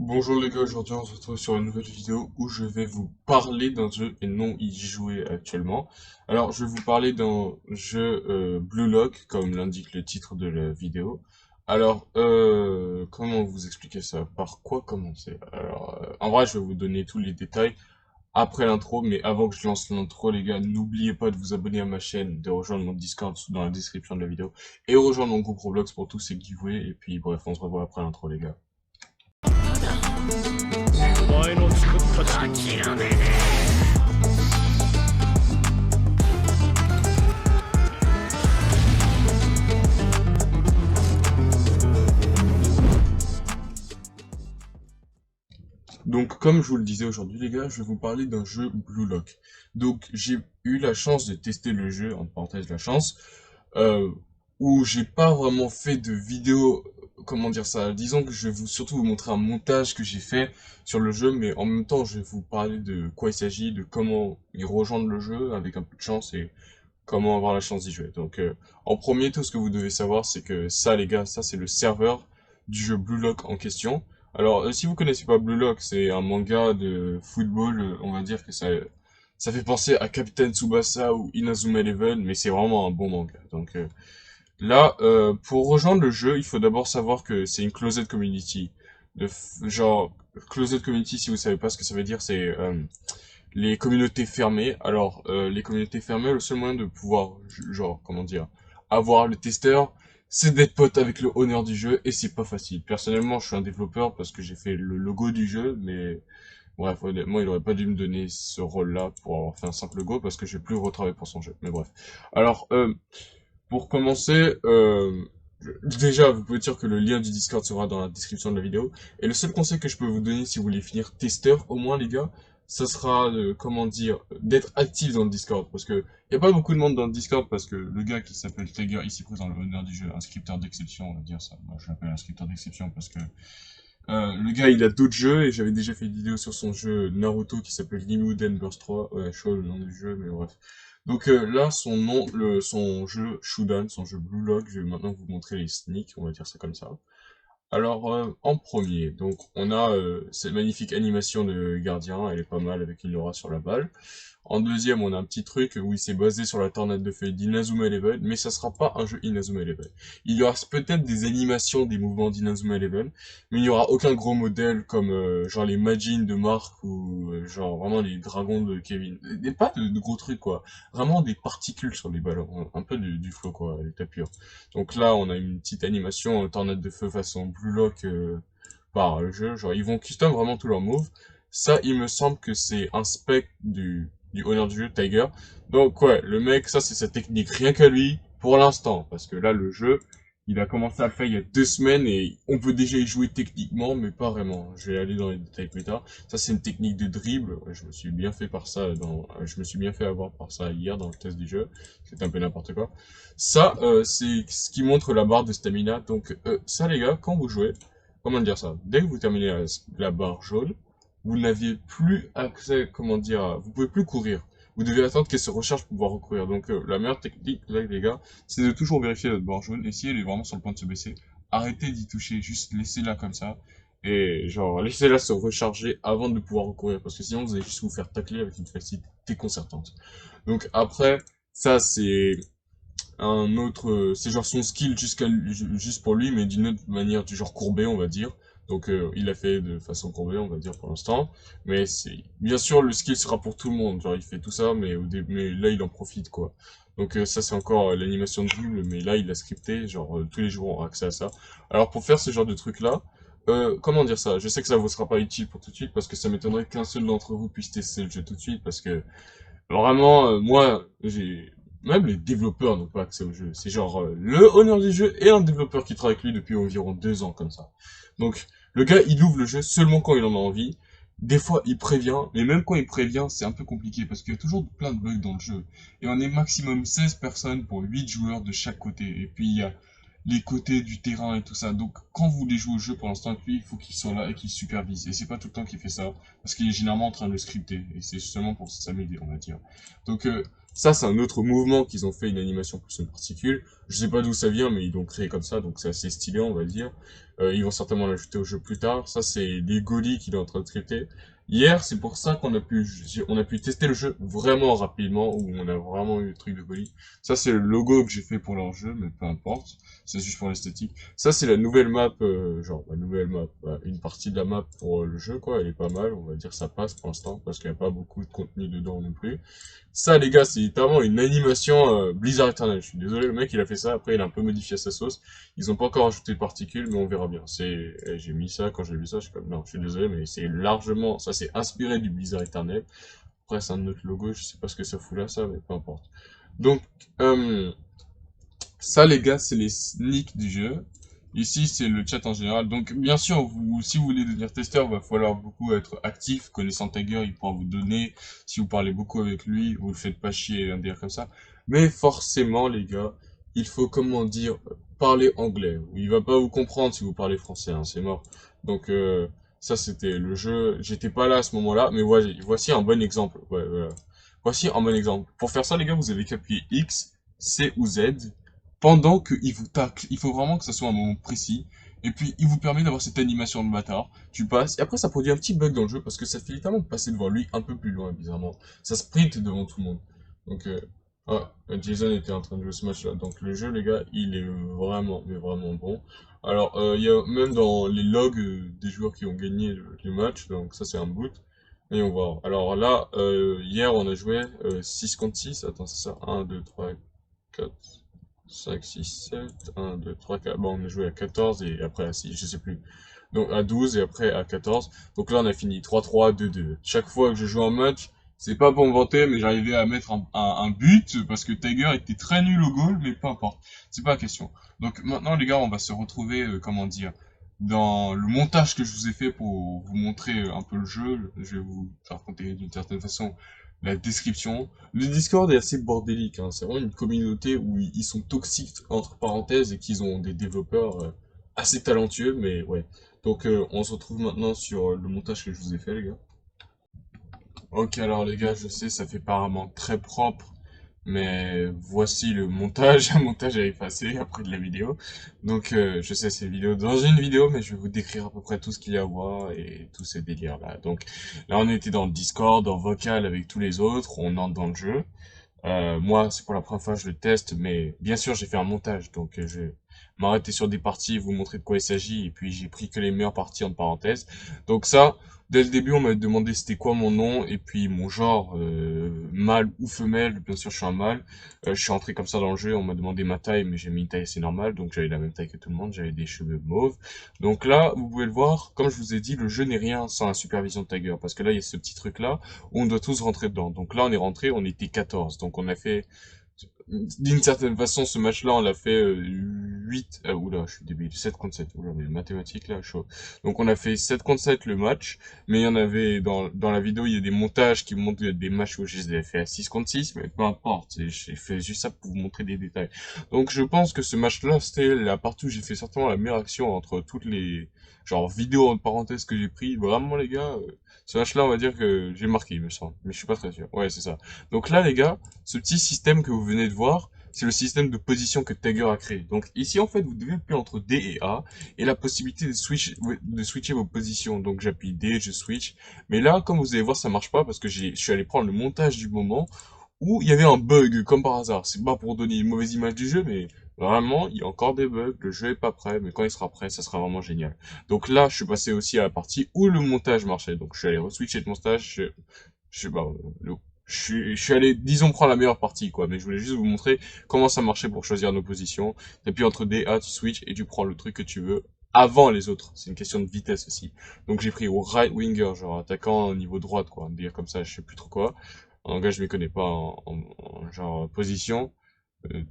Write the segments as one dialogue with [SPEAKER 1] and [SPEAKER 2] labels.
[SPEAKER 1] Bonjour les gars, aujourd'hui on se retrouve sur une nouvelle vidéo où je vais vous parler d'un jeu et non y jouer actuellement. Alors je vais vous parler d'un jeu Blue Lock, comme l'indique le titre de la vidéo. Alors, comment vous expliquer ça? Par quoi commencer? Alors, en vrai je vais vous donner tous les détails après l'intro, mais avant que je lance l'intro les gars, n'oubliez pas de vous abonner à ma chaîne, de rejoindre mon Discord dans la description de la vidéo, et rejoindre mon groupe Roblox pour tous ces giveaways, et puis bref, on se revoit après l'intro les gars. Donc, comme je vous le disais aujourd'hui, les gars, je vais vous parler d'un jeu Blue Lock. Donc, j'ai eu la chance de tester le jeu, entre parenthèses la chance, euh, où j'ai pas vraiment fait de vidéo, comment dire ça, disons que je vais surtout vous montrer un montage que j'ai fait sur le jeu, mais en même temps, je vais vous parler de quoi il s'agit, de comment y rejoindre le jeu avec un peu de chance et comment avoir la chance d'y jouer. Donc, en premier, tout ce que vous devez savoir, c'est que ça, les gars, ça, c'est le serveur du jeu Blue Lock en question. Alors, si vous connaissez pas Blue Lock, c'est un manga de football, on va dire que ça fait penser à Captain Tsubasa ou Inazuma Eleven, mais c'est vraiment un bon manga. Donc, là, pour rejoindre le jeu, il faut d'abord savoir que c'est une closed community. Genre, closed community, si vous savez pas ce que ça veut dire, c'est les communautés fermées. Alors, les communautés fermées, le seul moyen de pouvoir, genre, comment dire, avoir le testeur, c'est d'être pote avec le owner du jeu, et c'est pas facile. Personnellement, je suis un développeur parce que j'ai fait le logo du jeu, mais bref, honnêtement, il aurait pas dû me donner ce rôle-là pour avoir fait un simple logo, parce que je vais plus retravailler pour son jeu. Mais bref. Alors, pour commencer, déjà, vous pouvez dire que le lien du Discord sera dans la description de la vidéo. Et le seul conseil que je peux vous donner si vous voulez finir testeur, au moins les gars, ça sera de, comment dire, d'être actif dans le Discord. Parce que y a pas beaucoup de monde dans le Discord parce que le gars qui s'appelle Tiger, ici présent, le honneur du jeu, un scripteur d'exception, on va dire ça. Moi, je l'appelle un scripteur d'exception parce que le gars, il a d'autres jeux et j'avais déjà fait une vidéo sur son jeu Naruto qui s'appelle Nimuden Burst 3. Ouais, chaud le nom du jeu, mais bref. Donc là, son nom, son jeu Shudan, son jeu Blue Lock, je vais maintenant vous montrer les sneaks, on va dire ça comme ça. Alors, en premier, donc on a cette magnifique animation de gardien, elle est pas mal avec une aura sur la balle. En deuxième, on a un petit truc où il s'est basé sur la tornade de feu d'Inazuma Eleven, mais ça sera pas un jeu Inazuma Eleven. Il y aura peut-être des animations des mouvements d'Inazuma Eleven, mais il n'y aura aucun gros modèle comme genre les Majin de Mark ou genre vraiment les dragons de Kevin. Et pas de gros trucs quoi, vraiment des particules sur les ballons, un peu du flow quoi, l'état pur. Donc là, on a une petite animation tornade de feu façon Blue Lock par le jeu, genre ils vont custom vraiment tous leurs moves. Ça, il me semble que c'est un spec du owner du jeu, Tiger. Donc ouais, le mec, ça c'est sa technique, rien qu'à lui, pour l'instant, parce que là le jeu, il a commencé à le faire il y a 2 semaines et on peut déjà y jouer techniquement, mais pas vraiment. Je vais aller dans les détails plus tard. Ça c'est une technique de dribble, ouais, je me suis bien fait par ça je me suis bien fait avoir par ça hier dans le test du jeu. C'était un peu n'importe quoi. Ça, c'est ce qui montre la barre de stamina. Donc ça les gars, quand vous jouez, comment dire ça? Dès que vous terminez la barre jaune, vous n'aviez plus accès, comment dire, vous pouvez plus courir. Vous devez attendre qu'elle se recharge pour pouvoir recourir. Donc la meilleure technique, là, les gars, c'est de toujours vérifier votre barre jaune. Et si elle est vraiment sur le point de se baisser, arrêtez d'y toucher, juste laissez-la comme ça. Et genre, laissez-la se recharger avant de pouvoir recourir. Parce que sinon, vous allez juste vous faire tacler avec une facilité déconcertante. Donc après, ça c'est un autre, c'est genre son skill juste pour lui, mais d'une autre manière, du genre courbé, on va dire. Donc il l'a fait de façon courbée, on va dire pour l'instant. Mais c'est bien sûr le skill sera pour tout le monde. Genre il fait tout ça, mais mais là il en profite quoi. Donc ça c'est encore l'animation de dribble, mais là il l'a scripté, genre tous les joueurs ont accès à ça. Alors pour faire ce genre de truc là, comment dire ça? Je sais que ça vous sera pas utile pour tout de suite parce que ça m'étonnerait qu'un seul d'entre vous puisse tester le jeu tout de suite parce que vraiment, moi, j'ai même les développeurs n'ont pas accès au jeu. C'est genre le owner du jeu et un développeur qui travaille avec lui depuis environ 2 ans comme ça. Donc le gars, il ouvre le jeu seulement quand il en a envie. Des fois, il prévient, mais même quand il prévient, c'est un peu compliqué parce qu'il y a toujours plein de bugs dans le jeu. Et on est maximum 16 personnes pour 8 joueurs de chaque côté. Et puis il y a les côtés du terrain et tout ça. Donc quand vous voulez jouer au jeu pour l'instant avec lui, il faut qu'il soit là et qu'il supervise. Et c'est pas tout le temps qu'il fait ça, parce qu'il est généralement en train de le scripter. Et c'est seulement pour s'amuser, on va dire. Donc ça, c'est un autre mouvement qu'ils ont fait, une animation plus une particule. Je sais pas d'où ça vient, mais ils l'ont créé comme ça, donc c'est assez stylé, on va dire. Ils vont certainement l'ajouter au jeu plus tard. Ça, c'est les goalies qu'il est en train de traiter. Hier, c'est pour ça on a pu tester le jeu vraiment rapidement, où on a vraiment eu le truc de goalie. Ça, c'est le logo que j'ai fait pour leur jeu, mais peu importe. C'est juste pour l'esthétique. Ça, c'est la nouvelle map, genre, la nouvelle map, une partie de la map pour le jeu, quoi. Elle est pas mal, on va dire, ça passe pour l'instant, parce qu'il n'y a pas beaucoup de contenu dedans non plus. Ça, les gars, c'est littéralement une animation Blizzard Eternal. Je suis désolé, le mec, il a fait ça. Après, il a un peu modifié sa sauce. Ils ont pas encore ajouté de particules, mais on verra bien. J'ai mis ça, quand j'ai vu ça, je suis comme, non, je suis désolé, mais c'est largement, ça c'est inspiré du Blizzard Eternal. Après, c'est un autre logo, je sais pas ce que ça fout là, ça, mais peu importe. Donc, euh, ça, les gars, c'est les sneaks du jeu. Ici, c'est le chat en général. Donc, bien sûr, si vous voulez devenir testeur, il va falloir beaucoup être actif. Connaissant Tiger, il pourra vous donner. Si vous parlez beaucoup avec lui, vous le faites pas chier, un délire comme ça. Mais forcément, les gars, il faut, comment dire, parler anglais. Il va pas vous comprendre si vous parlez français, hein, c'est mort. Donc, ça, c'était le jeu. J'étais pas là à ce moment-là, mais voici un bon exemple. Ouais, voilà. Voici un bon exemple. Pour faire ça, les gars, vous avez qu'appuyer X, C ou Z pendant qu'il vous tacle. Il faut vraiment que ça soit un moment précis. Et puis, il vous permet d'avoir cette animation de bâtard. Tu passes. Et après, ça produit un petit bug dans le jeu parce que ça fait littéralement passer devant lui un peu plus loin, bizarrement. Ça sprint devant tout le monde. Donc, Jason était en train de jouer ce match-là. Donc, le jeu, les gars, il est vraiment, mais vraiment bon. Alors, il y a même dans les logs des joueurs qui ont gagné le match. Donc, ça, c'est un boot. Et on va voir. Alors là, hier, on a joué 6 contre 6. Attends, c'est ça. 1, 2, 3, 4. 5, 6, 7, 1, 2, 3, 4. Bon, on a joué à 14 et après à 6, je sais plus. Donc à 12 et après à 14. Donc là, on a fini 3-3, 2-2. Chaque fois que je joue un match, c'est pas pour me vanter, mais j'arrivais à mettre un but parce que Tiger était très nul au goal, mais peu importe. C'est pas la question. Donc maintenant, les gars, on va se retrouver, comment dire, dans le montage que je vous ai fait pour vous montrer un peu le jeu. Je vais vous raconter d'une certaine façon la description. Le Discord est assez bordélique, hein. C'est vraiment une communauté où ils sont toxiques entre parenthèses et qu'ils ont des développeurs assez talentueux, mais ouais. Donc on se retrouve maintenant sur le montage que je vous ai fait, les gars. Ok, alors les gars, je sais, ça fait apparemment très propre, mais voici le montage, un montage à effacer après de la vidéo. Donc je sais, c'est vidéo dans une vidéo, mais je vais vous décrire à peu près tout ce qu'il y a à voir et tous ces délires-là. Donc là, on était dans le Discord, en vocal avec tous les autres, on entre dans le jeu. Moi, c'est pour la première fois que je le teste, mais bien sûr, j'ai fait un montage, donc je vais m'arrêter sur des parties, vous montrer de quoi il s'agit, et puis j'ai pris que les meilleures parties en parenthèse. Donc ça, dès le début, on m'a demandé c'était quoi mon nom, et puis mon genre, mâle ou femelle, bien sûr, je suis un mâle. Je suis entré comme ça dans le jeu, on m'a demandé ma taille, mais j'ai mis une taille assez normale, donc j'avais la même taille que tout le monde, j'avais des cheveux mauves. Donc là, vous pouvez le voir, comme je vous ai dit, le jeu n'est rien sans la supervision de Tiger, parce que là, il y a ce petit truc-là, où on doit tous rentrer dedans. Donc là, on est rentré, on était 14. Donc on a fait, d'une certaine façon, ce match-là, on l'a fait 8, oula, je suis débile, 7 contre 7, oula, mais les mathématiques là, chaud. Donc on a fait 7 contre 7 le match, mais il y en avait, dans la vidéo, il y a des montages qui montrent des matchs où je les ai fait à 6 contre 6, mais peu importe, j'ai fait juste ça pour vous montrer des détails. Donc je pense que ce match-là, c'était la partie où j'ai fait certainement la meilleure action entre toutes les, genre, vidéos en parenthèse que j'ai pris. Vraiment, les gars, ce match-là, on va dire que j'ai marqué, il me semble, mais je suis pas très sûr. Ouais, c'est ça. Donc là, les gars, ce petit système que vous venez de voir, c'est le système de position que Tiger a créé. Donc ici, en fait, vous devez appuyer entre D et A, et la possibilité de switcher vos positions. Donc j'appuie D, je switch. Mais là, comme vous allez voir, ça marche pas parce que je suis allé prendre le montage du moment où il y avait un bug, comme par hasard. C'est pas pour donner une mauvaise image du jeu, mais vraiment, il y a encore des bugs. Le jeu est pas prêt, mais quand il sera prêt, ça sera vraiment génial. Donc là, je suis passé aussi à la partie où le montage marchait. Donc je suis allé re-switcher le montage. Je sais pas, je suis allé, disons, prendre la meilleure partie, quoi. Mais je voulais juste vous montrer comment ça marchait pour choisir nos positions. Et puis entre D, A, tu switch et tu prends le truc que tu veux avant les autres. C'est une question de vitesse aussi. Donc j'ai pris au right winger, genre attaquant au niveau droite, quoi. Dire comme ça, je sais plus trop quoi. En gars, je m'y connais pas en genre position.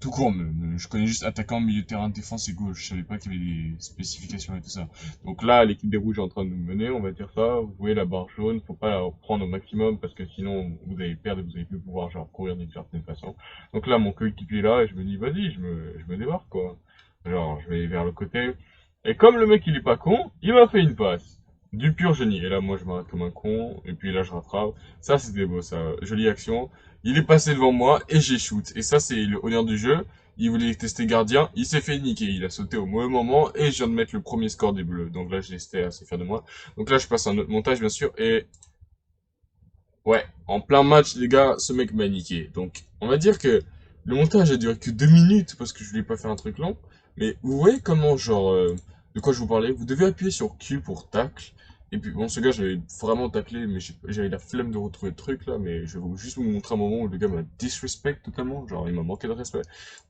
[SPEAKER 1] Tout court, je connais juste attaquant, milieu de terrain, défense et gauche. Je savais pas qu'il y avait des spécifications et tout ça. Donc là, l'équipe des rouges est en train de nous mener, on va dire ça. Vous voyez la barre jaune, faut pas la prendre au maximum parce que sinon vous allez perdre et vous allez plus pouvoir genre courir d'une certaine façon. Donc là, mon coéquipier est là et je me dis vas-y, je me débarque quoi. Genre, je vais vers le côté. Et comme le mec il est pas con, il m'a fait une passe. Du pur génie. Et là, moi, je m'arrête comme un con. Et puis là, je rattrape. Ça, c'était beau, ça. Jolie action. Il est passé devant moi et j'ai shoot. Et ça, c'est le honneur du jeu. Il voulait tester gardien. Il s'est fait niquer. Il a sauté au mauvais moment. Et je viens de mettre le premier score des Bleus. Donc là, j'étais assez fier de moi. Donc là, je passe à un autre montage, bien sûr. Et ouais, en plein match, les gars, ce mec m'a niqué. Donc, on va dire que le montage a duré que 2 minutes parce que je voulais pas faire un truc long. Mais vous voyez comment, genre, de quoi je vous parlais? Vous devez appuyer sur Q pour tacle. Et puis, bon, ce gars, j'avais vraiment taclé, mais j'avais la flemme de retrouver le truc là. Mais je vais juste vous montrer un moment où le gars m'a disrespect totalement. Genre, il m'a manqué de respect.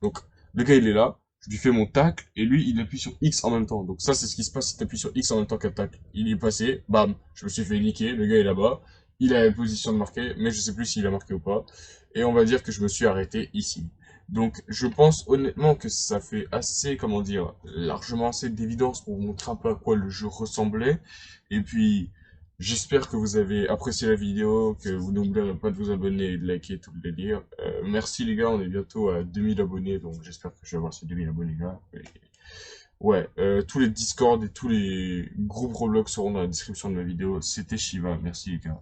[SPEAKER 1] Donc, le gars, il est là. Je lui fais mon tacle et lui, il appuie sur X en même temps. Donc, ça, c'est ce qui se passe si tu appuies sur X en même temps qu'un tacle. Il est passé, bam, je me suis fait niquer. Le gars est là-bas. Il a la position de marquer, mais je sais plus s'il a marqué ou pas. Et on va dire que je me suis arrêté ici. Donc, je pense honnêtement que ça fait assez, comment dire, largement assez d'évidence pour vous montrer un peu à quoi le jeu ressemblait. Et puis, j'espère que vous avez apprécié la vidéo, que vous n'oublierez pas de vous abonner et de liker tout le délire. Merci les gars, on est bientôt à 2000 abonnés, donc j'espère que je vais avoir ces 2000 abonnés là. Et ouais, tous les Discord et tous les groupes Roblox seront dans la description de la vidéo. C'était Shiva, merci les gars.